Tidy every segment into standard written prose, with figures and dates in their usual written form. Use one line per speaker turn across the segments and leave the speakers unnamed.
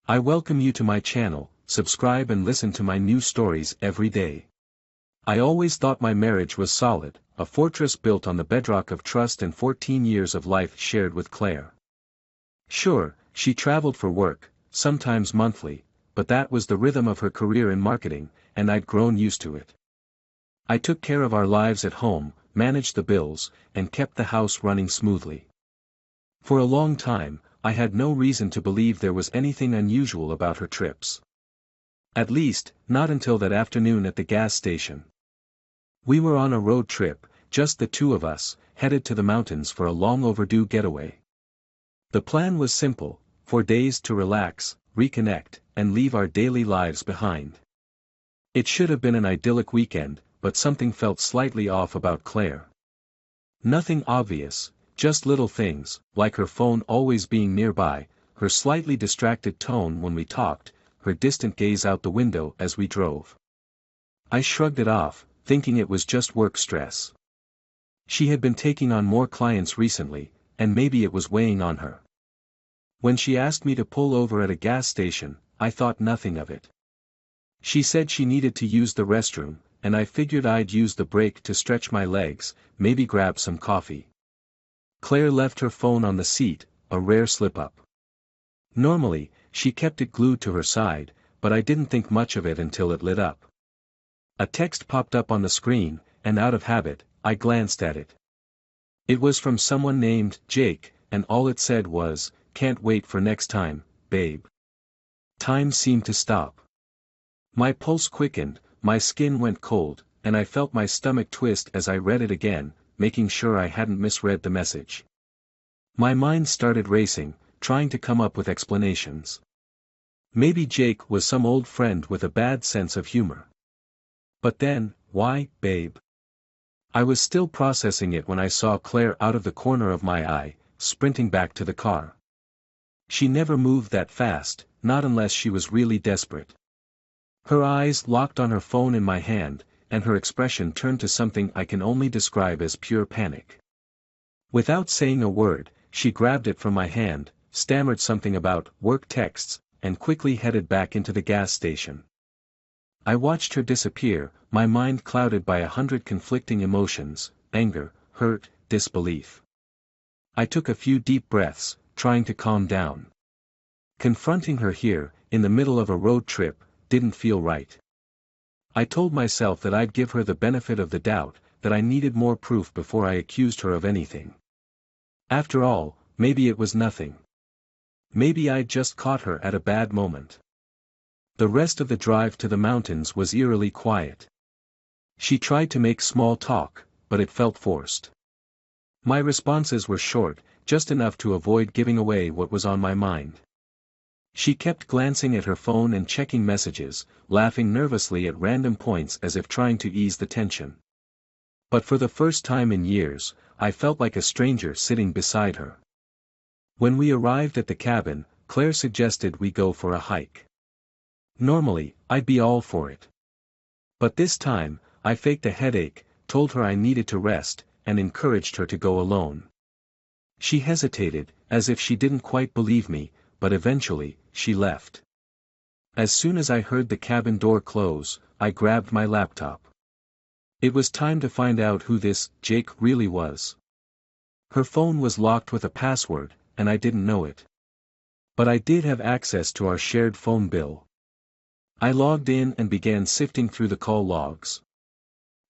I welcome you to my channel. Subscribe and listen to my new stories every day. I always thought my marriage was solid, a fortress built on the bedrock of trust and 14 years of life shared with Claire. Sure, she traveled for work, sometimes monthly, but that was the rhythm of her career in marketing, and I'd grown used to it. I took care of our lives at home, managed the bills, and kept the house running smoothly. For a long time, I had no reason to believe there was anything unusual about her trips. At least, not until that afternoon at the gas station. We were on a road trip, just the two of us, headed to the mountains for a long overdue getaway. The plan was simple: 4 days to relax, reconnect, and leave our daily lives behind. It should have been an idyllic weekend, but something felt slightly off about Claire. Nothing obvious, just little things, like her phone always being nearby, her slightly distracted tone when we talked, her distant gaze out the window as we drove. I shrugged it off, thinking it was just work stress. She had been taking on more clients recently, and maybe it was weighing on her. When she asked me to pull over at a gas station, I thought nothing of it. She said she needed to use the restroom, and I figured I'd use the break to stretch my legs, maybe grab some coffee. Claire left her phone on the seat, a rare slip-up. Normally, she kept it glued to her side, but I didn't think much of it until it lit up. A text popped up on the screen, and out of habit, I glanced at it. It was from someone named Jake, and all it said was, "Can't wait for next time, babe." Time seemed to stop. My pulse quickened, my skin went cold, and I felt my stomach twist as I read it again, making sure I hadn't misread the message. My mind started racing, trying to come up with explanations. Maybe Jake was some old friend with a bad sense of humor. But then, why, babe? I was still processing it when I saw Claire out of the corner of my eye, sprinting back to the car. She never moved that fast, not unless she was really desperate. Her eyes locked on her phone in my hand, and her expression turned to something I can only describe as pure panic. Without saying a word, she grabbed it from my hand, stammered something about work texts, and quickly headed back into the gas station. I watched her disappear, my mind clouded by 100 conflicting emotions: anger, hurt, disbelief. I took a few deep breaths, trying to calm down. Confronting her here, in the middle of a road trip, didn't feel right. I told myself that I'd give her the benefit of the doubt, that I needed more proof before I accused her of anything. After all, maybe it was nothing. Maybe I'd just caught her at a bad moment. The rest of the drive to the mountains was eerily quiet. She tried to make small talk, but it felt forced. My responses were short, just enough to avoid giving away what was on my mind. She kept glancing at her phone and checking messages, laughing nervously at random points as if trying to ease the tension. But for the first time in years, I felt like a stranger sitting beside her. When we arrived at the cabin, Claire suggested we go for a hike. Normally, I'd be all for it. But this time, I faked a headache, told her I needed to rest, and encouraged her to go alone. She hesitated, as if she didn't quite believe me, but eventually, she left. As soon as I heard the cabin door close, I grabbed my laptop. It was time to find out who this Jake really was. Her phone was locked with a password, and I didn't know it. But I did have access to our shared phone bill. I logged in and began sifting through the call logs.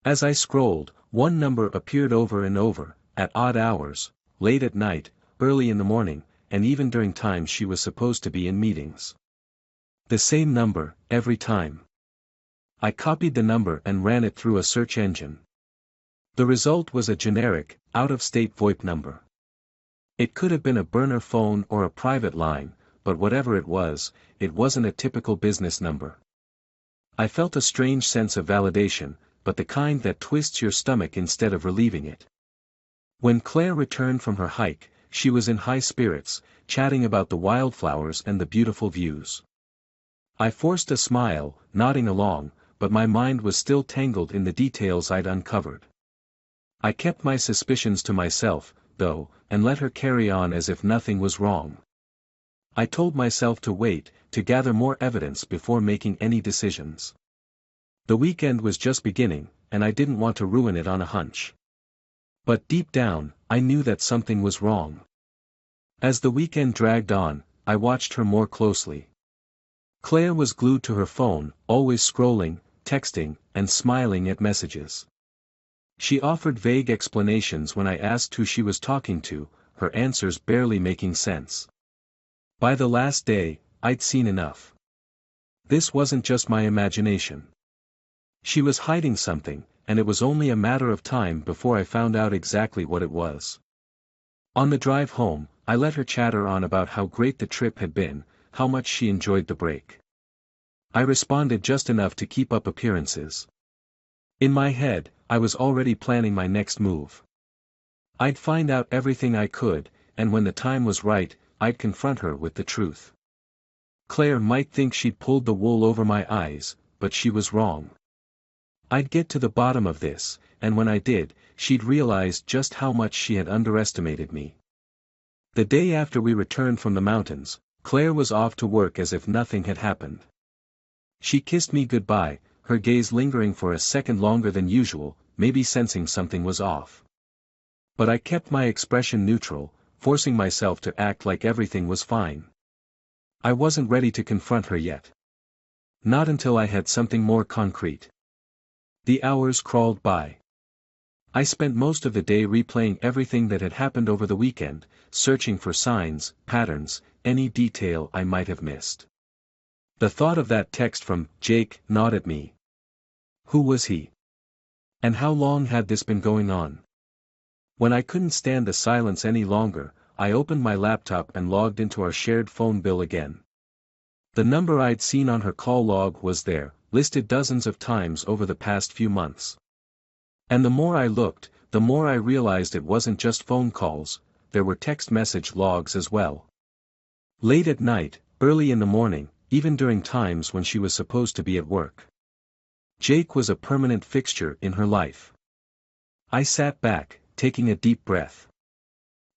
As I scrolled, one number appeared over and over, at odd hours, late at night, early in the morning, and even during times she was supposed to be in meetings. The same number, every time. I copied the number and ran it through a search engine. The result was a generic, out-of-state VoIP number. It could have been a burner phone or a private line, but whatever it wasn't a typical business number. I felt a strange sense of validation, but the kind that twists your stomach instead of relieving it. When Claire returned from her hike, she was in high spirits, chatting about the wildflowers and the beautiful views. I forced a smile, nodding along, but my mind was still tangled in the details I'd uncovered. I kept my suspicions to myself, though, and let her carry on as if nothing was wrong. I told myself to wait, to gather more evidence before making any decisions. The weekend was just beginning, and I didn't want to ruin it on a hunch. But deep down, I knew that something was wrong. As the weekend dragged on, I watched her more closely. Claire was glued to her phone, always scrolling, texting, and smiling at messages. She offered vague explanations when I asked who she was talking to, her answers barely making sense. By the last day, I'd seen enough. This wasn't just my imagination. She was hiding something, and it was only a matter of time before I found out exactly what it was. On the drive home, I let her chatter on about how great the trip had been, how much she enjoyed the break. I responded just enough to keep up appearances. In my head, I was already planning my next move. I'd find out everything I could, and when the time was right, I'd confront her with the truth. Claire might think she'd pulled the wool over my eyes, but she was wrong. I'd get to the bottom of this, and when I did, she'd realize just how much she had underestimated me. The day after we returned from the mountains, Claire was off to work as if nothing had happened. She kissed me goodbye, her gaze lingering for a second longer than usual, maybe sensing something was off. But I kept my expression neutral, forcing myself to act like everything was fine. I wasn't ready to confront her yet. Not until I had something more concrete. The hours crawled by. I spent most of the day replaying everything that had happened over the weekend, searching for signs, patterns, any detail I might have missed. The thought of that text from Jake gnawed at me. Who was he? And how long had this been going on? When I couldn't stand the silence any longer, I opened my laptop and logged into our shared phone bill again. The number I'd seen on her call log was there, listed dozens of times over the past few months. And the more I looked, the more I realized it wasn't just phone calls, there were text message logs as well. Late at night, early in the morning, even during times when she was supposed to be at work. Jake was a permanent fixture in her life. I sat back, taking a deep breath.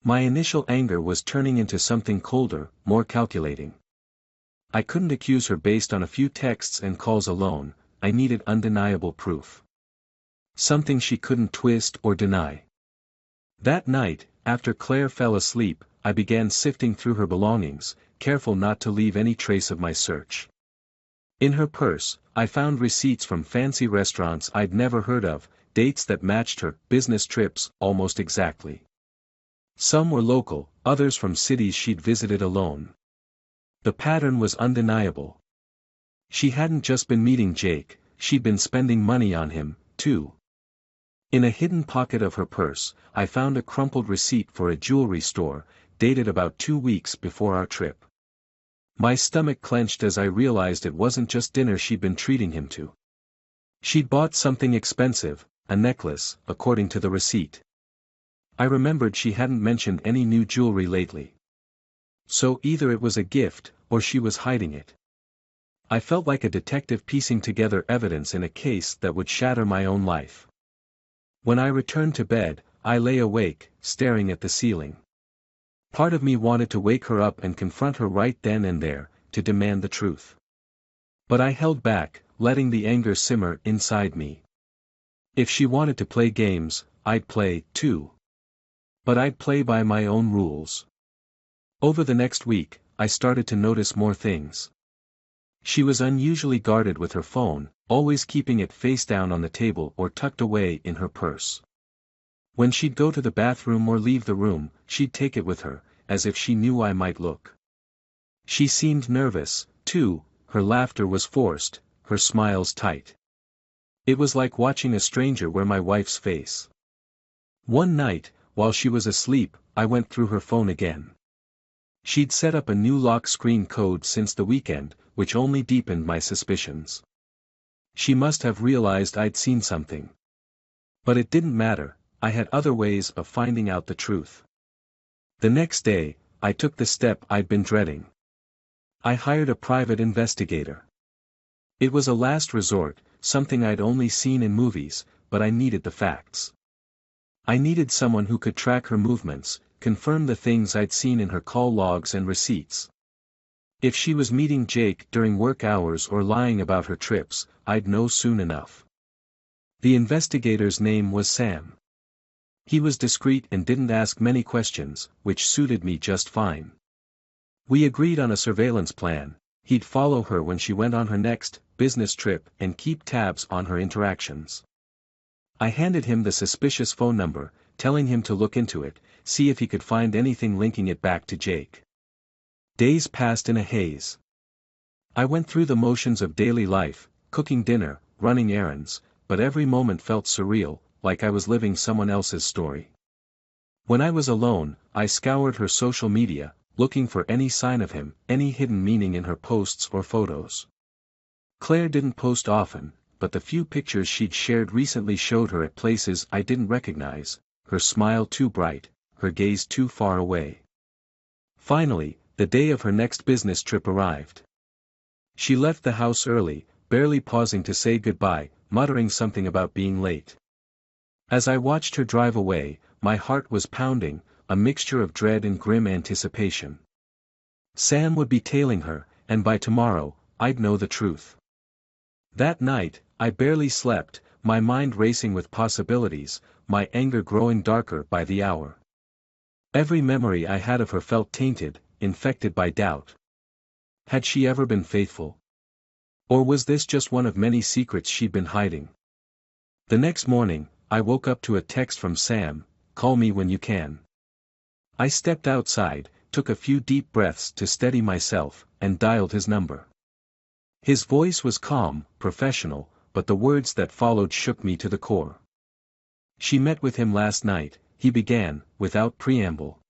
My initial anger was turning into something colder, more calculating. I couldn't accuse her based on a few texts and calls alone, I needed undeniable proof. Something she couldn't twist or deny. That night, after Claire fell asleep, I began sifting through her belongings, careful not to leave any trace of my search. In her purse, I found receipts from fancy restaurants I'd never heard of, dates that matched her business trips almost exactly. Some were local, others from cities she'd visited alone. The pattern was undeniable. She hadn't just been meeting Jake, she'd been spending money on him, too. In a hidden pocket of her purse, I found a crumpled receipt for a jewelry store, dated about 2 weeks before our trip. My stomach clenched as I realized it wasn't just dinner she'd been treating him to. She'd bought something expensive, a necklace, according to the receipt. I remembered she hadn't mentioned any new jewelry lately. So either it was a gift, or she was hiding it. I felt like a detective piecing together evidence in a case that would shatter my own life. When I returned to bed, I lay awake, staring at the ceiling. Part of me wanted to wake her up and confront her right then and there, to demand the truth. But I held back, letting the anger simmer inside me. If she wanted to play games, I'd play, too. But I'd play by my own rules. Over the next week, I started to notice more things. She was unusually guarded with her phone, always keeping it face down on the table or tucked away in her purse. When she'd go to the bathroom or leave the room, she'd take it with her, as if she knew I might look. She seemed nervous, too, her laughter was forced, her smiles tight. It was like watching a stranger wear my wife's face. One night, while she was asleep, I went through her phone again. She'd set up a new lock screen code since the weekend, which only deepened my suspicions. She must have realized I'd seen something. But it didn't matter, I had other ways of finding out the truth. The next day, I took the step I'd been dreading. I hired a private investigator. It was a last resort, something I'd only seen in movies, but I needed the facts. I needed someone who could track her movements, confirm the things I'd seen in her call logs and receipts. If she was meeting Jake during work hours or lying about her trips, I'd know soon enough. The investigator's name was Sam. He was discreet and didn't ask many questions, which suited me just fine. We agreed on a surveillance plan. He'd follow her when she went on her next business trip and keep tabs on her interactions. I handed him the suspicious phone number, telling him to look into it, see if he could find anything linking it back to Jake. Days passed in a haze. I went through the motions of daily life, cooking dinner, running errands, but every moment felt surreal, like I was living someone else's story. When I was alone, I scoured her social media, looking for any sign of him, any hidden meaning in her posts or photos. Claire didn't post often, but the few pictures she'd shared recently showed her at places I didn't recognize, her smile too bright, her gaze too far away. Finally, the day of her next business trip arrived. She left the house early, barely pausing to say goodbye, muttering something about being late. As I watched her drive away, my heart was pounding, a mixture of dread and grim anticipation. Sam would be tailing her, and by tomorrow, I'd know the truth. That night, I barely slept, my mind racing with possibilities, my anger growing darker by the hour. Every memory I had of her felt tainted, infected by doubt. Had she ever been faithful? Or was this just one of many secrets she'd been hiding? The next morning, I woke up to a text from Sam, "Call me when you can." I stepped outside, took a few deep breaths to steady myself, and dialed his number. His voice was calm, professional, but the words that followed shook me to the core. "She met with him last night," he began, without preamble.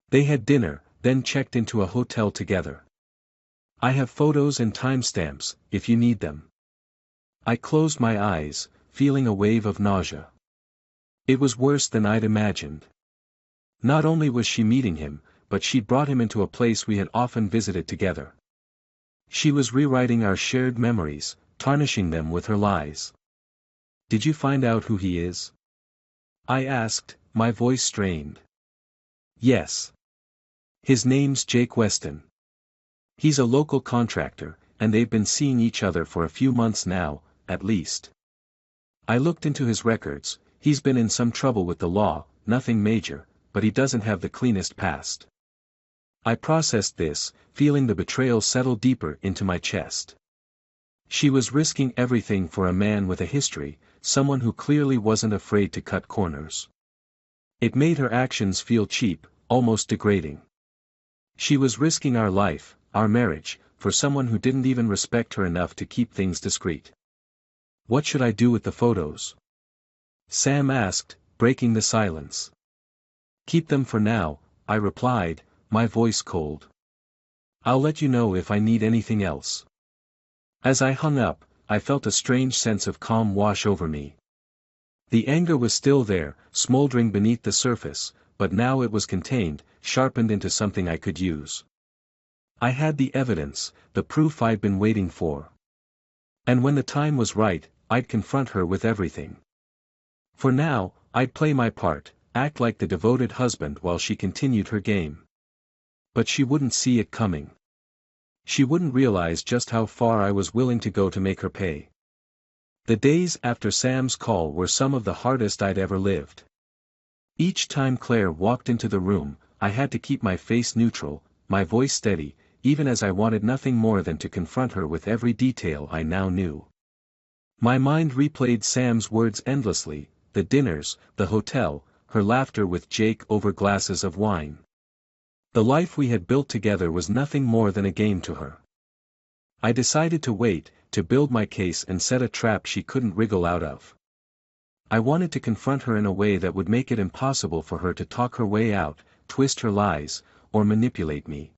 "They had dinner, then checked into a hotel together. I have photos and timestamps, if you need them." I closed my eyes, feeling a wave of nausea. It was worse than I'd imagined. Not only was she meeting him, but she'd brought him into a place we had often visited together. She was rewriting our shared memories, tarnishing them with her lies. "Did you find out who he is?" I asked, my voice strained. "Yes. His name's Jake Weston. He's a local contractor, and they've been seeing each other for a few months now, at least. I looked into his records. He's been in some trouble with the law, nothing major, but he doesn't have the cleanest past." I processed this, feeling the betrayal settle deeper into my chest. She was risking everything for a man with a history, someone who clearly wasn't afraid to cut corners. It made her actions feel cheap, almost degrading. She was risking our life, our marriage, for someone who didn't even respect her enough to keep things discreet. "What should I do with the photos?" Sam asked, breaking the silence. "Keep them for now," I replied, my voice cold. "I'll let you know if I need anything else." As I hung up, I felt a strange sense of calm wash over me. The anger was still there, smoldering beneath the surface, but now it was contained, sharpened into something I could use. I had the evidence, the proof I'd been waiting for. And when the time was right, I'd confront her with everything. For now, I'd play my part, act like the devoted husband while she continued her game. But she wouldn't see it coming. She wouldn't realize just how far I was willing to go to make her pay. The days after Sam's call were some of the hardest I'd ever lived. Each time Claire walked into the room, I had to keep my face neutral, my voice steady, even as I wanted nothing more than to confront her with every detail I now knew. My mind replayed Sam's words endlessly, the dinners, the hotel, her laughter with Jake over glasses of wine. The life we had built together was nothing more than a game to her. I decided to wait, to build my case and set a trap she couldn't wriggle out of. I wanted to confront her in a way that would make it impossible for her to talk her way out, twist her lies, or manipulate me.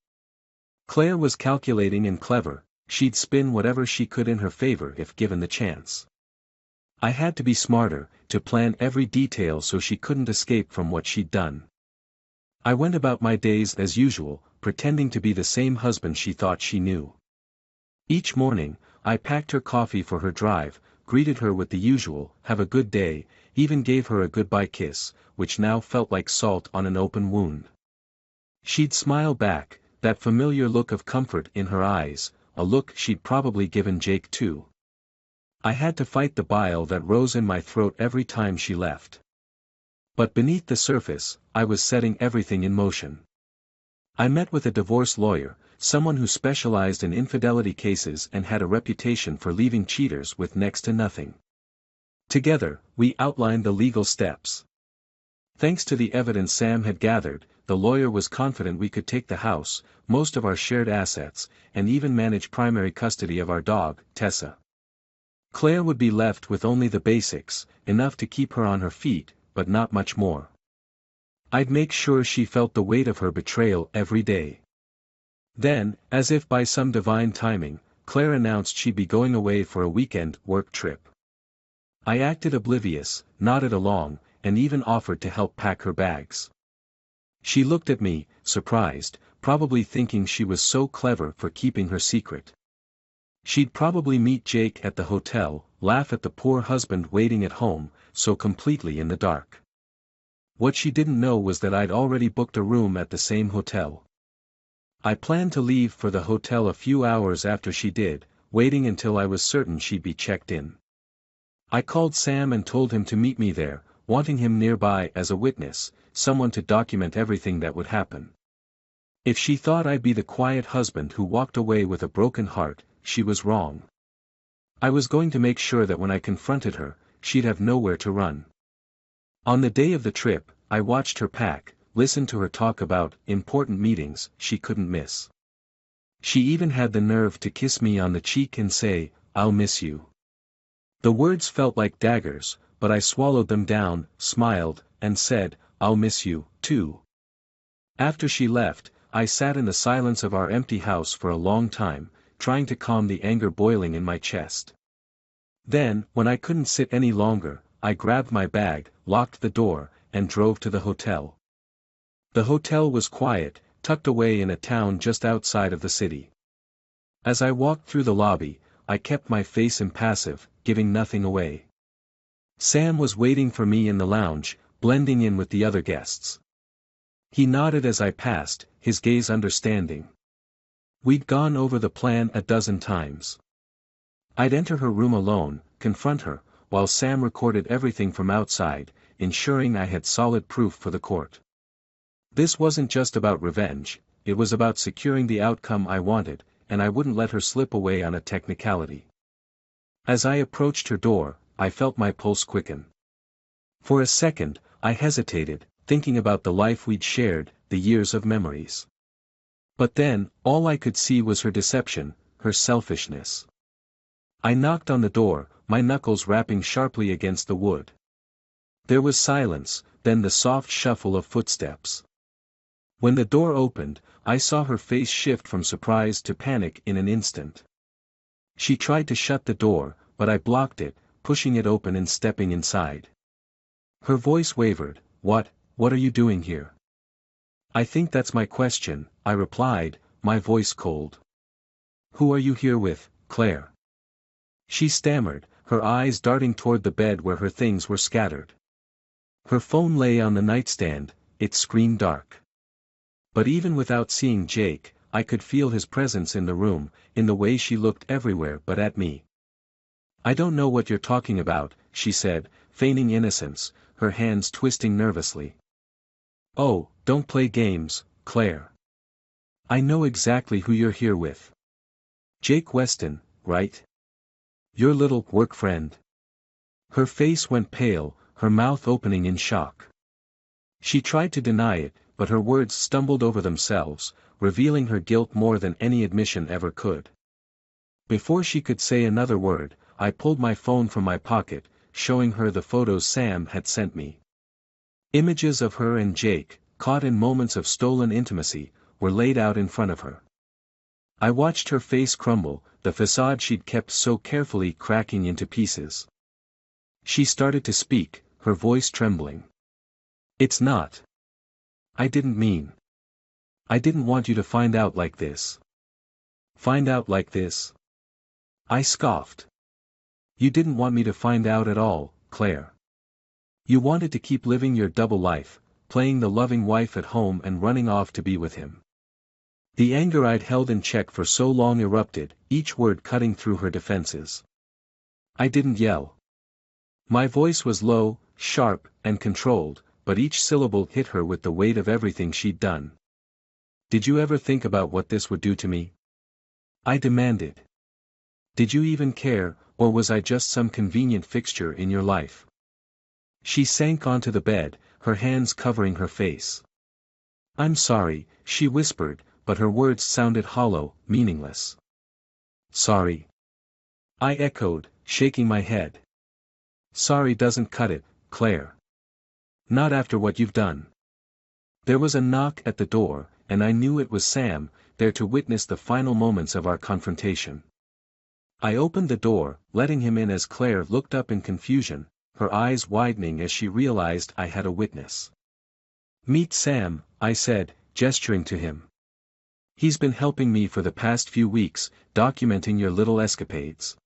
Claire was calculating and clever, she'd spin whatever she could in her favor if given the chance. I had to be smarter, to plan every detail so she couldn't escape from what she'd done. I went about my days as usual, pretending to be the same husband she thought she knew. Each morning, I packed her coffee for her drive, greeted her with the usual, "Have a good day," even gave her a goodbye kiss, which now felt like salt on an open wound. She'd smile back, that familiar look of comfort in her eyes, a look she'd probably given Jake too. I had to fight the bile that rose in my throat every time she left. But beneath the surface, I was setting everything in motion. I met with a divorce lawyer, someone who specialized in infidelity cases and had a reputation for leaving cheaters with next to nothing. Together, we outlined the legal steps. Thanks to the evidence Sam had gathered, the lawyer was confident we could take the house, most of our shared assets, and even manage primary custody of our dog, Tessa. Claire would be left with only the basics, enough to keep her on her feet, but not much more. I'd make sure she felt the weight of her betrayal every day. Then, as if by some divine timing, Claire announced she'd be going away for a weekend work trip. I acted oblivious, nodded along, and even offered to help pack her bags. She looked at me, surprised, probably thinking she was so clever for keeping her secret. She'd probably meet Jake at the hotel, laugh at the poor husband waiting at home, so completely in the dark. What she didn't know was that I'd already booked a room at the same hotel. I planned to leave for the hotel a few hours after she did, waiting until I was certain she'd be checked in. I called Sam and told him to meet me there, wanting him nearby as a witness, someone to document everything that would happen. If she thought I'd be the quiet husband who walked away with a broken heart, she was wrong. I was going to make sure that when I confronted her, she'd have nowhere to run. On the day of the trip, I watched her pack, listened to her talk about important meetings she couldn't miss. She even had the nerve to kiss me on the cheek and say, "I'll miss you." The words felt like daggers, but I swallowed them down, smiled, and said, "I'll miss you, too." After she left, I sat in the silence of our empty house for a long time, trying to calm the anger boiling in my chest. Then, when I couldn't sit any longer, I grabbed my bag, locked the door, and drove to the hotel. The hotel was quiet, tucked away in a town just outside of the city. As I walked through the lobby, I kept my face impassive, giving nothing away. Sam was waiting for me in the lounge, blending in with the other guests. He nodded as I passed, his gaze understanding. We'd gone over the plan a dozen times. I'd enter her room alone, confront her, while Sam recorded everything from outside, ensuring I had solid proof for the court. This wasn't just about revenge, it was about securing the outcome I wanted, and I wouldn't let her slip away on a technicality. As I approached her door, I felt my pulse quicken. For a second, I hesitated, thinking about the life we'd shared, the years of memories. But then, all I could see was her deception, her selfishness. I knocked on the door, my knuckles rapping sharply against the wood. There was silence, then the soft shuffle of footsteps. When the door opened, I saw her face shift from surprise to panic in an instant. She tried to shut the door, but I blocked it, pushing it open and stepping inside. Her voice wavered, What are you doing here?" "I think that's my question," I replied, my voice cold. "Who are you here with, Claire?" She stammered, her eyes darting toward the bed where her things were scattered. Her phone lay on the nightstand, its screen dark. But even without seeing Jake, I could feel his presence in the room, in the way she looked everywhere but at me. "I don't know what you're talking about," she said, feigning innocence, her hands twisting nervously. "Oh, don't play games, Claire. I know exactly who you're here with. Jake Weston, right? Your little work friend." Her face went pale, her mouth opening in shock. She tried to deny it, but her words stumbled over themselves, revealing her guilt more than any admission ever could. Before she could say another word, I pulled my phone from my pocket, showing her the photos Sam had sent me. Images of her and Jake, caught in moments of stolen intimacy, were laid out in front of her. I watched her face crumble, the facade she'd kept so carefully cracking into pieces. She started to speak, her voice trembling. "It's not. I didn't mean. I didn't want you to find out like this." "Find out like this?" I scoffed. "You didn't want me to find out at all, Claire. You wanted to keep living your double life, playing the loving wife at home and running off to be with him. The anger I'd held in check for so long erupted, each word cutting through her defenses. I didn't yell. My voice was low, sharp, and controlled, but each syllable hit her with the weight of everything she'd done. Did you ever think about what this would do to me? I demanded. Did you even care, or was I just some convenient fixture in your life? She sank onto the bed, her hands covering her face. I'm sorry, she whispered, but her words sounded hollow, meaningless. Sorry? I echoed, shaking my head. Sorry doesn't cut it, Claire. Not after what you've done. There was a knock at the door, and I knew it was Sam, there to witness the final moments of our confrontation. I opened the door, letting him in as Claire looked up in confusion, her eyes widening as she realized I had a witness. Meet Sam, I said, gesturing to him. He's been helping me for the past few weeks, documenting your little escapades.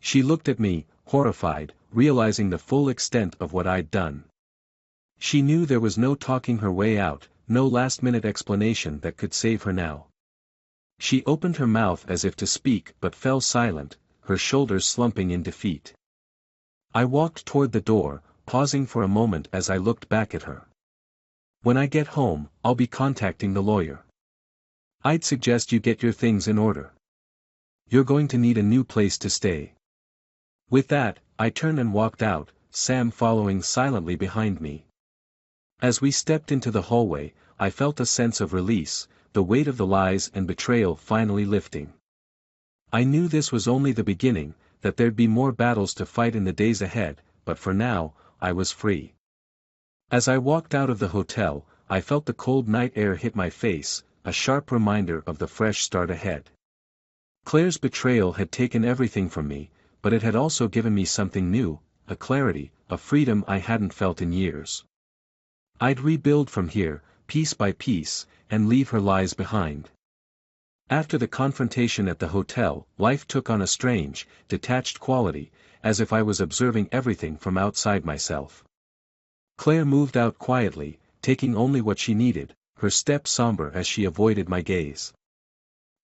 She looked at me, horrified, realizing the full extent of what I'd done. She knew there was no talking her way out, no last-minute explanation that could save her now. She opened her mouth as if to speak but fell silent, her shoulders slumping in defeat. I walked toward the door, pausing for a moment as I looked back at her. When I get home, I'll be contacting the lawyer. I'd suggest you get your things in order. You're going to need a new place to stay. With that, I turned and walked out, Sam following silently behind me. As we stepped into the hallway, I felt a sense of release, the weight of the lies and betrayal finally lifting. I knew this was only the beginning, that there'd be more battles to fight in the days ahead, but for now, I was free. As I walked out of the hotel, I felt the cold night air hit my face, a sharp reminder of the fresh start ahead. Claire's betrayal had taken everything from me, but it had also given me something new, a clarity, a freedom I hadn't felt in years. I'd rebuild from here, piece by piece, and leave her lies behind. After the confrontation at the hotel, life took on a strange, detached quality, as if I was observing everything from outside myself. Claire moved out quietly, taking only what she needed, her step somber as she avoided my gaze.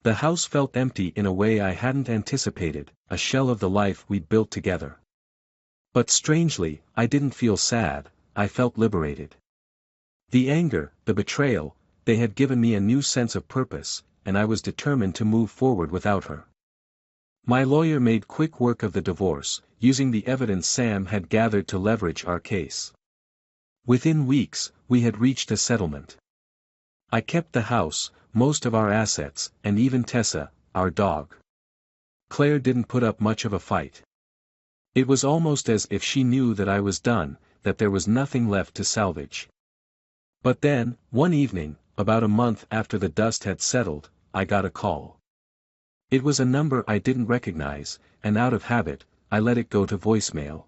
The house felt empty in a way I hadn't anticipated, a shell of the life we'd built together. But strangely, I didn't feel sad, I felt liberated. The anger, the betrayal, they had given me a new sense of purpose, and I was determined to move forward without her. My lawyer made quick work of the divorce, using the evidence Sam had gathered to leverage our case. Within weeks, we had reached a settlement. I kept the house, most of our assets, and even Tessa, our dog. Claire didn't put up much of a fight. It was almost as if she knew that I was done, that there was nothing left to salvage. But then, one evening, about a month after the dust had settled, I got a call. It was a number I didn't recognize, and out of habit, I let it go to voicemail.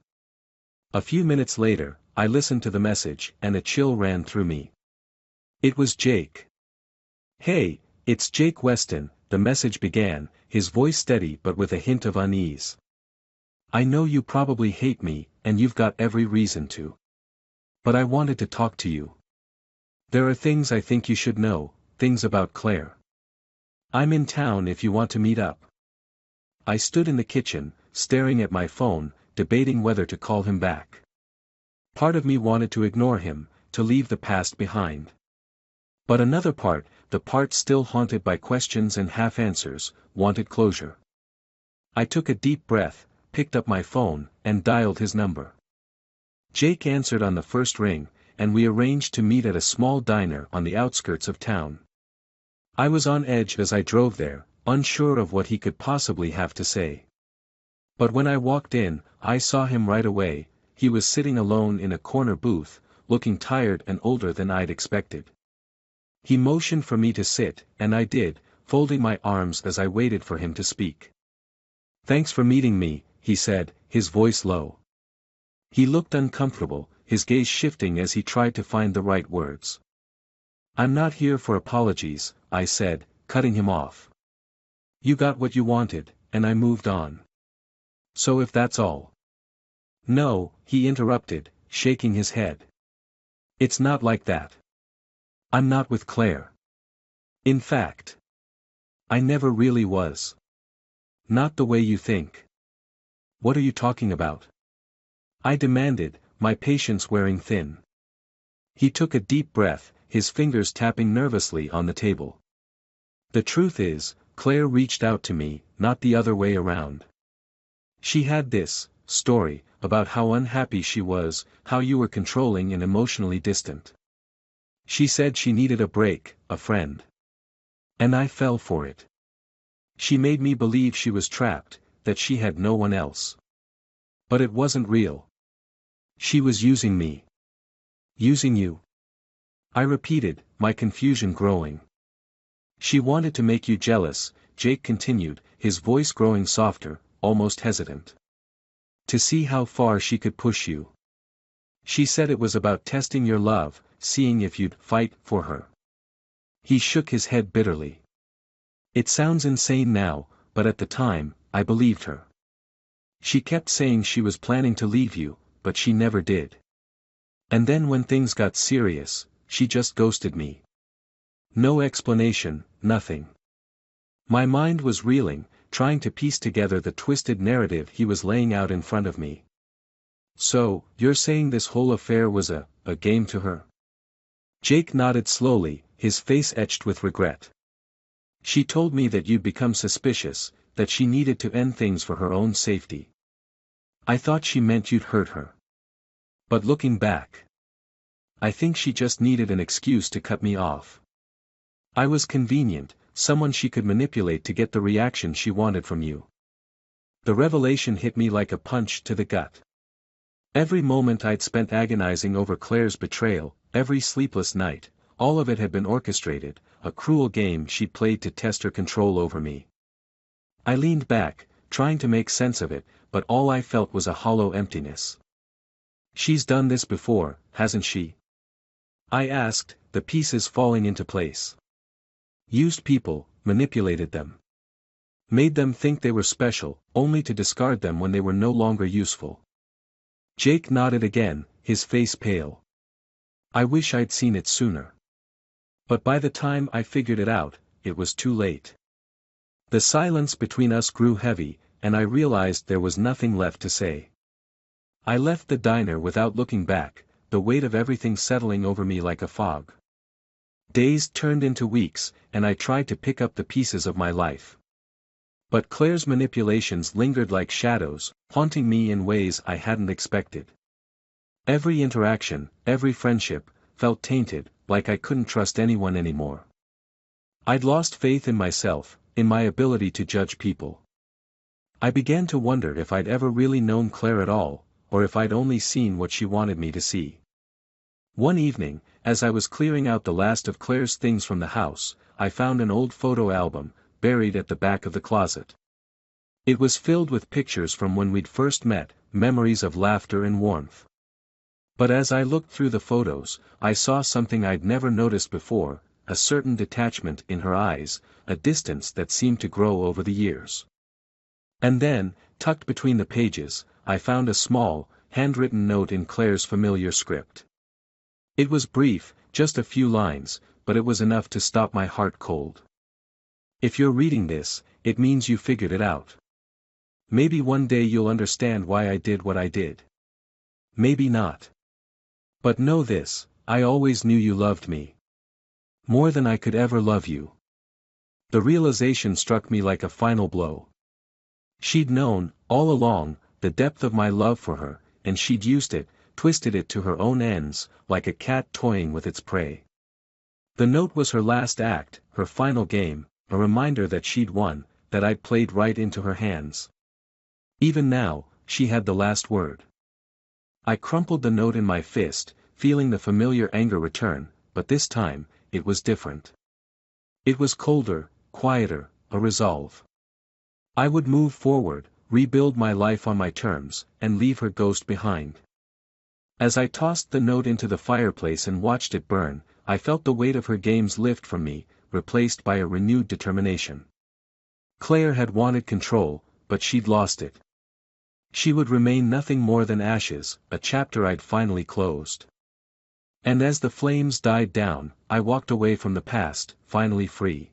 A few minutes later, I listened to the message and a chill ran through me. It was Jake. "Hey, it's Jake Weston," the message began, his voice steady but with a hint of unease. "I know you probably hate me, and you've got every reason to. But I wanted to talk to you. There are things I think you should know, things about Claire. I'm in town if you want to meet up." I stood in the kitchen, staring at my phone, debating whether to call him back. Part of me wanted to ignore him, to leave the past behind. But another part, the part still haunted by questions and half-answers, wanted closure. I took a deep breath, picked up my phone, and dialed his number. Jake answered on the first ring, and we arranged to meet at a small diner on the outskirts of town. I was on edge as I drove there, unsure of what he could possibly have to say. But when I walked in, I saw him right away. He was sitting alone in a corner booth, looking tired and older than I'd expected. He motioned for me to sit, and I did, folding my arms as I waited for him to speak. "Thanks for meeting me," he said, his voice low. He looked uncomfortable, his gaze shifting as he tried to find the right words. "I'm not here for apologies," I said, cutting him off. "You got what you wanted, and I moved on. So if that's all." "No," he interrupted, shaking his head. "It's not like that. I'm not with Claire. In fact, I never really was. Not the way you think. What are you talking about? I demanded, my patience wearing thin. He took a deep breath, his fingers tapping nervously on the table. The truth is, Claire reached out to me, not the other way around. She had this story about how unhappy she was, how you were controlling and emotionally distant. She said she needed a break, a friend. And I fell for it. She made me believe she was trapped, that she had no one else. But it wasn't real. She was using me. Using you. I repeated, my confusion growing. She wanted to make you jealous, Jake continued, his voice growing softer, almost hesitant. To see how far she could push you. She said it was about testing your love, seeing if you'd fight for her. He shook his head bitterly. It sounds insane now, but at the time, I believed her. She kept saying she was planning to leave you, but she never did. And then when things got serious, she just ghosted me. No explanation, nothing. My mind was reeling, trying to piece together the twisted narrative he was laying out in front of me. So, you're saying this whole affair was a game to her? Jake nodded slowly, his face etched with regret. She told me that you'd become suspicious, that she needed to end things for her own safety. I thought she meant you'd hurt her. But looking back, I think she just needed an excuse to cut me off. I was convenient, someone she could manipulate to get the reaction she wanted from you. The revelation hit me like a punch to the gut. Every moment I'd spent agonizing over Claire's betrayal, every sleepless night, all of it had been orchestrated, a cruel game she'd played to test her control over me. I leaned back, trying to make sense of it, but all I felt was a hollow emptiness. She's done this before, hasn't she? I asked, the pieces falling into place. Used people, manipulated them. Made them think they were special, only to discard them when they were no longer useful. Jake nodded again, his face pale. I wish I'd seen it sooner. But by the time I figured it out, it was too late. The silence between us grew heavy, and I realized there was nothing left to say. I left the diner without looking back, the weight of everything settling over me like a fog. Days turned into weeks, and I tried to pick up the pieces of my life. But Claire's manipulations lingered like shadows, haunting me in ways I hadn't expected. Every interaction, every friendship, felt tainted, like I couldn't trust anyone anymore. I'd lost faith in myself, in my ability to judge people. I began to wonder if I'd ever really known Claire at all, or if I'd only seen what she wanted me to see. One evening, as I was clearing out the last of Claire's things from the house, I found an old photo album, buried at the back of the closet. It was filled with pictures from when we'd first met, memories of laughter and warmth. But as I looked through the photos, I saw something I'd never noticed before, a certain detachment in her eyes, a distance that seemed to grow over the years. And then, tucked between the pages, I found a small, handwritten note in Claire's familiar script. It was brief, just a few lines, but it was enough to stop my heart cold. If you're reading this, it means you figured it out. Maybe one day you'll understand why I did what I did. Maybe not. But know this, I always knew you loved me. More than I could ever love you. The realization struck me like a final blow. She'd known, all along, the depth of my love for her, and she'd used it, twisted it to her own ends, like a cat toying with its prey. The note was her last act, her final game, a reminder that she'd won, that I'd played right into her hands. Even now, she had the last word. I crumpled the note in my fist, feeling the familiar anger return, but this time, it was different. It was colder, quieter, a resolve. I would move forward, rebuild my life on my terms, and leave her ghost behind. As I tossed the note into the fireplace and watched it burn, I felt the weight of her games lift from me, replaced by a renewed determination. Claire had wanted control, but she'd lost it. She would remain nothing more than ashes, a chapter I'd finally closed. And as the flames died down, I walked away from the past, finally free.